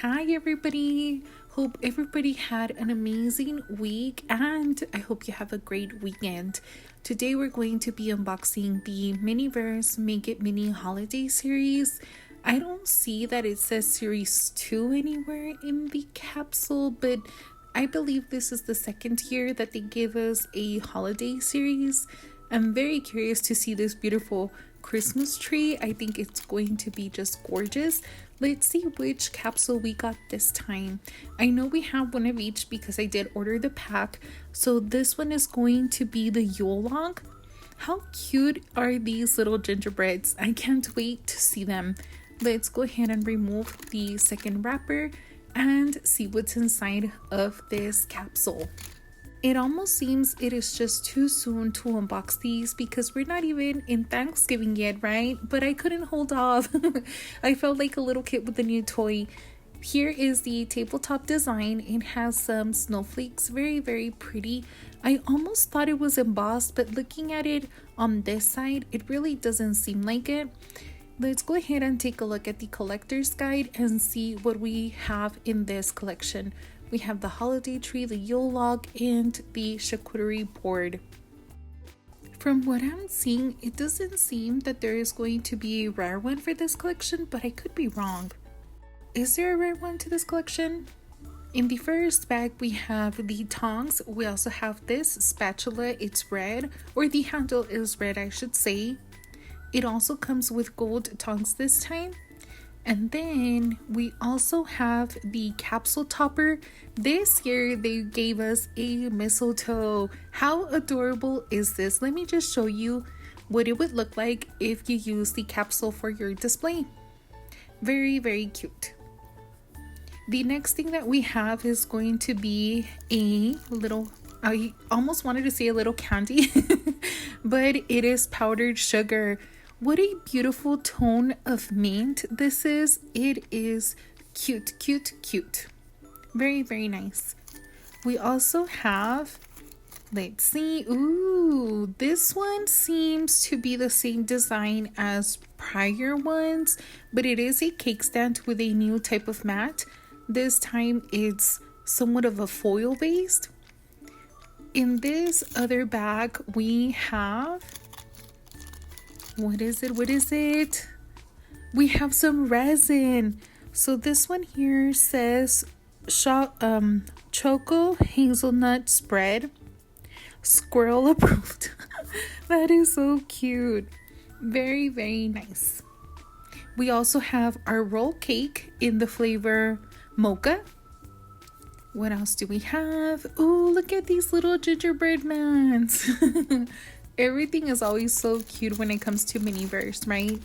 Hi everybody! Hope everybody had an amazing week and I hope you have a great weekend. Today we're going to be unboxing the Miniverse Make It Mini Holiday Series. I don't see that it says Series 2 anywhere in the capsule, but I believe this is the second year that they gave us a holiday series. I'm very curious to see this beautiful Christmas tree. I think it's going to be just gorgeous. Let's see which capsule we got this time. I know we have one of each because I did order the pack. So this one is going to be the Yule log. How cute are these little gingerbreads? I can't wait to see them. Let's go ahead and remove the second wrapper and see what's inside of this capsule. It almost seems it is just too soon to unbox these because we're not even in Thanksgiving yet, right? But I couldn't hold off. I felt like a little kid with a new toy. Here is the tabletop design. It has some snowflakes, very pretty. I almost thought it was embossed, but looking at it on this side, it really doesn't seem like it. Let's go ahead and take a look at the collector's guide and see what we have in this collection. We have the holiday tree, the Yule log, and the charcuterie board. From what I'm seeing, it doesn't seem that there is going to be a rare one for this collection, but I could be wrong. Is there a rare one to this collection? In the first bag, we have the tongs. We also have this spatula. It's red, or the handle is red, I should say. It also comes with gold tongs this time. And then we also have the capsule topper. This year they gave us a mistletoe. How adorable is this? Let me just show you what it would look like if you use the capsule for your display. Very cute. The next thing that we have is going to be a little, I almost wanted to say a little candy, but it is powdered sugar. What a beautiful tone of mint this is. It is cute. Very nice. We also have, let's see, ooh, this one seems to be the same design as prior ones, but it is a cake stand with a new type of mat. This time it's somewhat of a foil based. In this other bag we have, what is it? We have some resin. So this one here says choco hazelnut spread, squirrel approved. That is so cute. Very nice. We also have our roll cake in the flavor mocha. What else do we have? Oh, look at these little gingerbread mans. Everything is always so cute when it comes to Miniverse, right?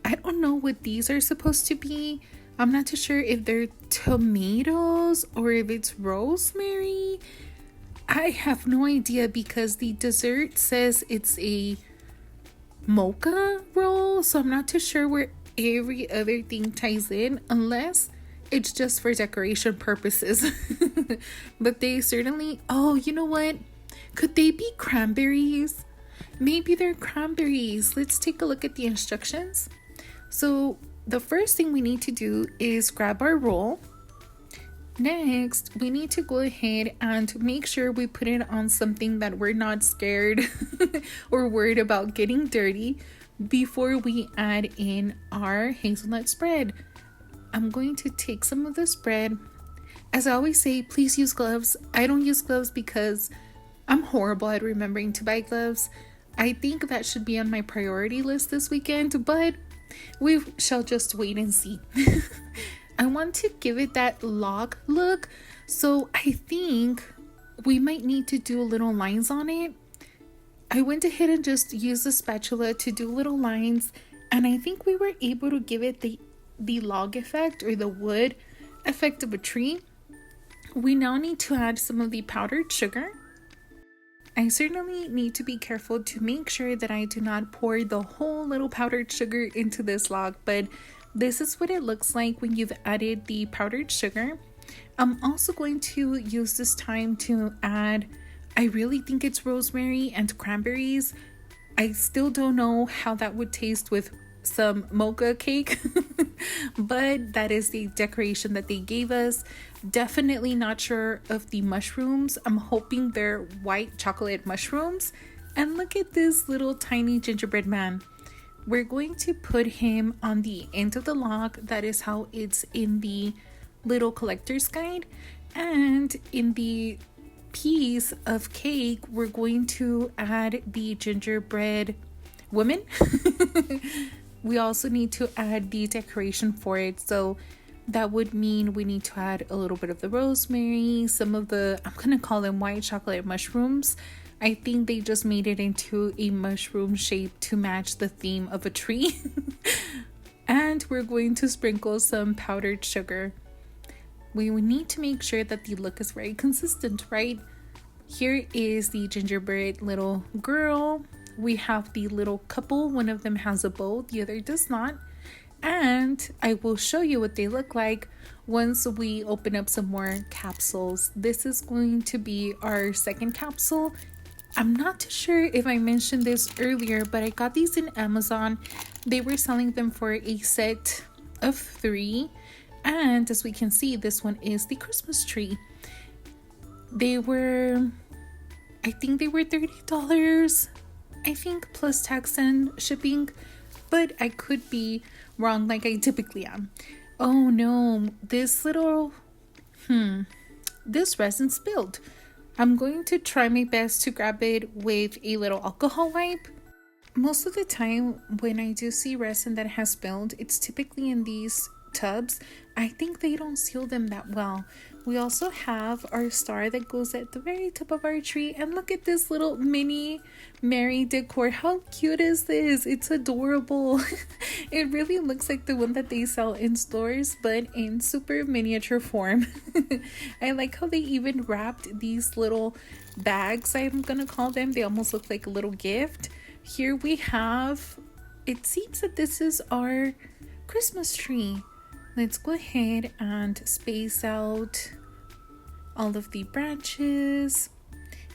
I don't know what these are supposed to be. I'm not too sure if they're tomatoes or if it's rosemary. I have no idea because the dessert says it's a mocha roll, so I'm not too sure where every other thing ties in unless it's just for decoration purposes. But they certainly, oh, you know what? Could they be cranberries? Maybe they're cranberries. Let's take a look at the instructions. So the first thing we need to do is grab our roll. Next, we need to go ahead and make sure we put it on something that we're not scared or worried about getting dirty before we add in our hazelnut spread. I'm going to take some of the spread. As I always say, please use gloves. I don't use gloves because I'm horrible at remembering to buy gloves. I think that should be on my priority list this weekend, but we shall just wait and see. I want to give it that log look, so I think we might need to do little lines on it. I went ahead and just used the spatula to do little lines, and I think we were able to give it the log effect or the wood effect of a tree. We now need to add some of the powdered sugar. I certainly need to be careful to make sure that I do not pour the whole little powdered sugar into this log, but this is what it looks like when you've added the powdered sugar. I'm also going to use this time to add, I really think it's rosemary and cranberries. I still don't know how that would taste with some mocha cake. But that is the decoration that they gave us. Definitely not sure of the mushrooms. I'm hoping they're white chocolate mushrooms. And look at this little tiny gingerbread man. We're going to put him on the end of the log. That is how it's in the little collector's guide. And in the piece of cake, we're going to add the gingerbread woman. We also need to add the decoration for it. So that would mean we need to add a little bit of the rosemary, some of the, I'm going to call them white chocolate mushrooms. I think they just made it into a mushroom shape to match the theme of a tree. And we're going to sprinkle some powdered sugar. We would need to make sure that the look is very consistent, right? Here is the gingerbread little girl. We have the little couple. One of them has a bow, the other does not. And I will show you what they look like once we open up some more capsules. This is going to be our second capsule. I'm not too sure if I mentioned this earlier, but I got these in Amazon. They were selling them for a set of 3. And as we can see, this one is the Christmas tree. I think they were $30, I think, plus tax and shipping, but I could be wrong like I typically am. Oh no, this resin spilled. I'm going to try my best to grab it with a little alcohol wipe. Most of the time when I do see resin that has spilled, it's typically in these tubs. I think they don't seal them that well. We also have our star that goes at the very top of our tree, and look at this little mini Mary decor. How cute is this? It's adorable. It really looks like the one that they sell in stores, but in super miniature form. I like how they even wrapped these little bags, I'm gonna call them. They almost look like a little gift. Here we have, it seems that this is our Christmas tree. Let's go ahead and space out all of the branches,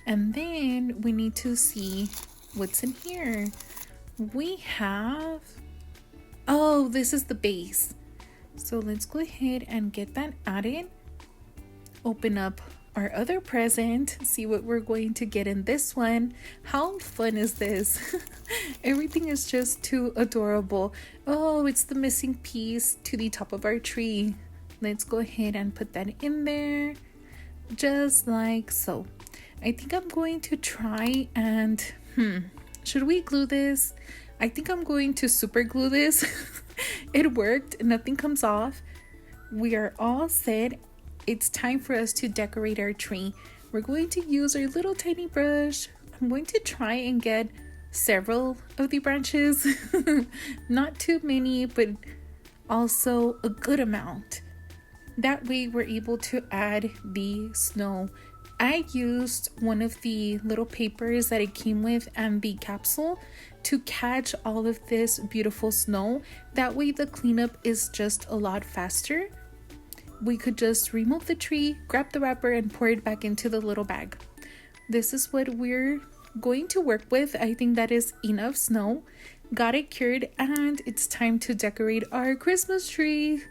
and then we need to see what's in here. We have, oh, this is the base. So let's go ahead and get that added. Open up our other present, see what we're going to get in this one. How fun is this? Everything is just too adorable. Oh, it's the missing piece to the top of our tree. Let's go ahead and put that in there, just like so. I think I'm going to try and should we glue this? I think I'm going to super glue this. It worked, nothing comes off. We are all set. It's time for us to decorate our tree. We're going to use our little tiny brush. I'm going to try and get several of the branches. Not too many, but also a good amount. That way we're able to add the snow. I used one of the little papers that it came with and the capsule to catch all of this beautiful snow. That way the cleanup is just a lot faster. We could just remove the tree, grab the wrapper, and pour it back into the little bag. This is what we're going to work with. I think that is enough snow. Got it cured, and it's time to decorate our Christmas tree.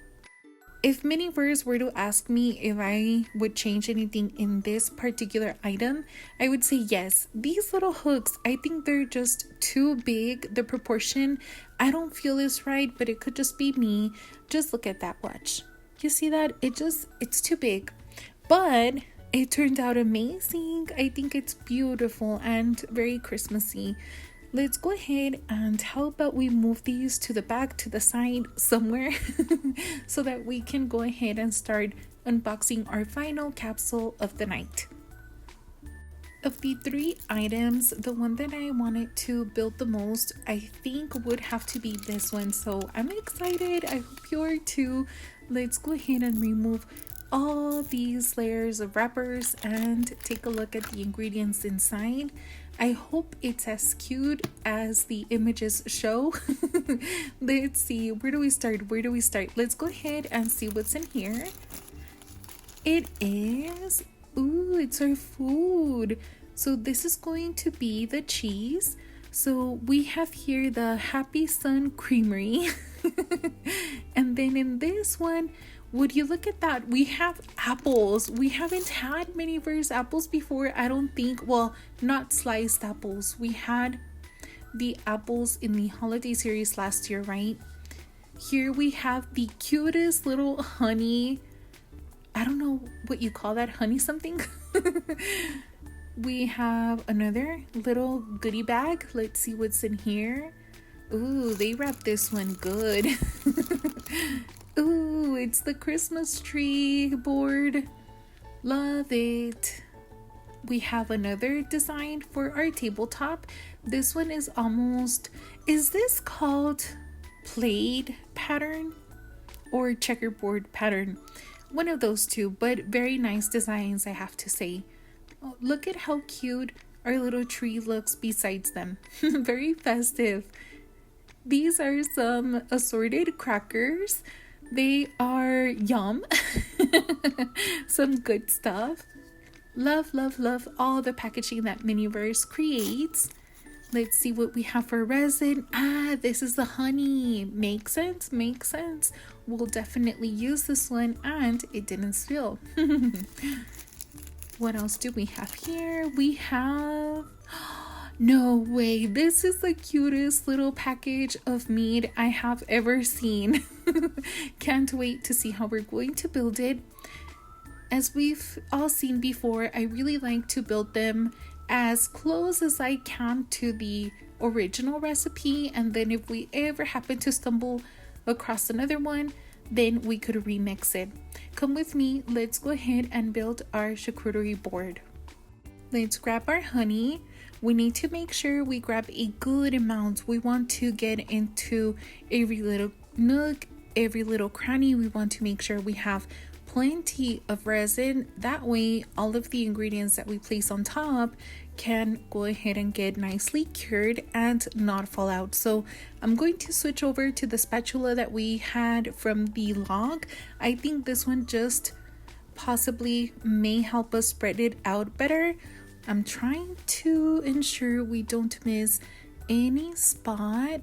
If Miniverse were to ask me if I would change anything in this particular item, I would say yes. These little hooks, I think they're just too big. The proportion, I don't feel is right, but it could just be me. Just look at that, watch. You see that? It's too big, but it turned out amazing. I think it's beautiful and very Christmassy. Let's go ahead and how about we move these to the back, to the side somewhere so that we can go ahead and start unboxing our final capsule of the night. Of the 3 items, the one that I wanted to build the most, I think would have to be this one. So I'm excited. I hope you are too. Let's go ahead and remove all these layers of wrappers and take a look at the ingredients inside. I hope it's as cute as the images show. Let's see, where do we start? Let's go ahead and see what's in here. It is, ooh, it's our food. So this is going to be the cheese. So we have here the Happy Sun Creamery. And then in this one, would you look at that? We have apples. We haven't had Miniverse apples before, I don't think. Well, not sliced apples. We had the apples in the holiday series last year, right? Here we have the cutest little honey. I don't know what you call that, honey something. We have another little goodie bag. Let's see what's in here. Ooh, they wrapped this one good. Ooh, it's the Christmas tree board. Love it. We have another design for our tabletop. This one is is this called plaid pattern or checkerboard pattern? One of those two, but very nice designs, I have to say. Oh, look at how cute our little tree looks besides them. Very festive. These are some assorted crackers. They are yum. Some good stuff. Love, love, love all the packaging that Miniverse creates. Let's see what we have for resin. This is the honey. Makes sense, makes sense. We'll definitely use this one, and it didn't spill. What else do we have here? We have... No way, this is the cutest little package of mead I have ever seen. Can't wait to see how we're going to build it. As we've all seen before, I really like to build them as close as I can to the original recipe, and then if we ever happen to stumble across another one, then we could remix it. Come with me, let's go ahead and build our charcuterie board. Let's grab our honey. We need to make sure we grab a good amount. We want to get into every little nook, every little cranny. We want to make sure we have plenty of resin. That way, all of the ingredients that we place on top can go ahead and get nicely cured and not fall out. So I'm going to switch over to the spatula that we had from the log. I think this one just possibly may help us spread it out better. I'm trying to ensure we don't miss any spot.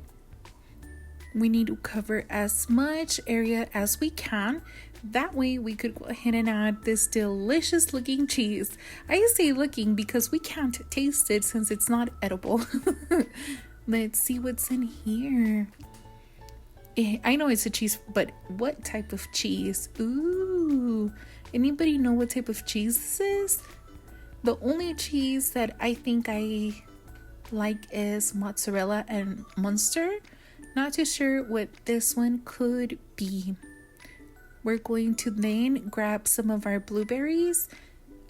We need to cover as much area as we can. That way we could go ahead and add this delicious looking cheese. I say looking because we can't taste it since it's not edible. Let's see what's in here. I know it's a cheese, but what type of cheese? Ooh, anybody know what type of cheese this is? The only cheese that I think I like is mozzarella and Munster. Not too sure what this one could be. We're going to then grab some of our blueberries.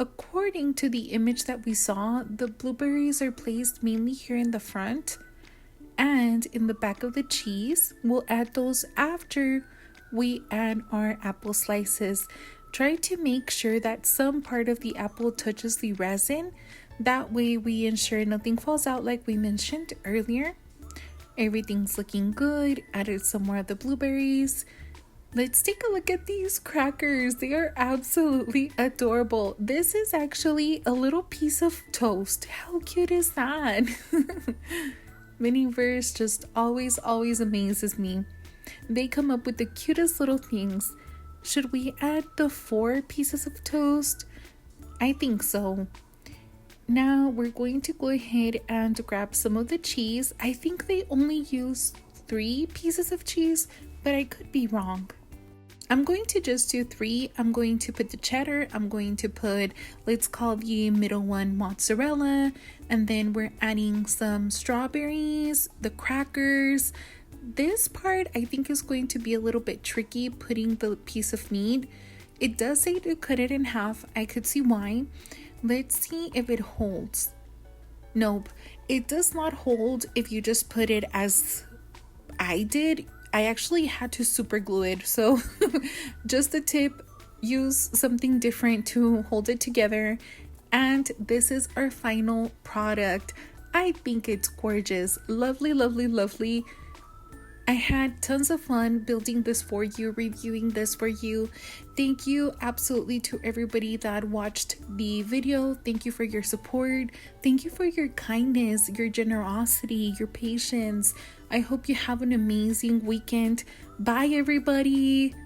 According to the image that we saw, the blueberries are placed mainly here in the front and in the back of the cheese. We'll add those after we add our apple slices. Try to make sure that some part of the apple touches the resin. That way we ensure nothing falls out like we mentioned earlier. Everything's looking good. Added some more of the blueberries. Let's take a look at these crackers. They are absolutely adorable. This is actually a little piece of toast. How cute is that? Miniverse just always amazes me. They come up with the cutest little things. Should we add the 4 pieces of toast? I think so. Now we're going to go ahead and grab some of the cheese. I think they only use 3 pieces of cheese, but I could be wrong. I'm going to just do 3. I'm going to put the cheddar. I'm going to put, let's call the middle one mozzarella. And then we're adding some strawberries, the crackers. This part I think is going to be a little bit tricky, putting the piece of meat. It does say to cut it in half. I could see why. Let's see if it holds. Nope, it does not hold if you just put it as I did. I actually had to super glue it, so just a tip, use something different to hold it together. And this is our final product. I think it's gorgeous. Lovely, lovely, lovely. I had tons of fun building this for you, reviewing this for you. Thank you absolutely to everybody that watched the video. Thank you for your support. Thank you for your kindness, your generosity, your patience. I hope you have an amazing weekend. Bye, everybody.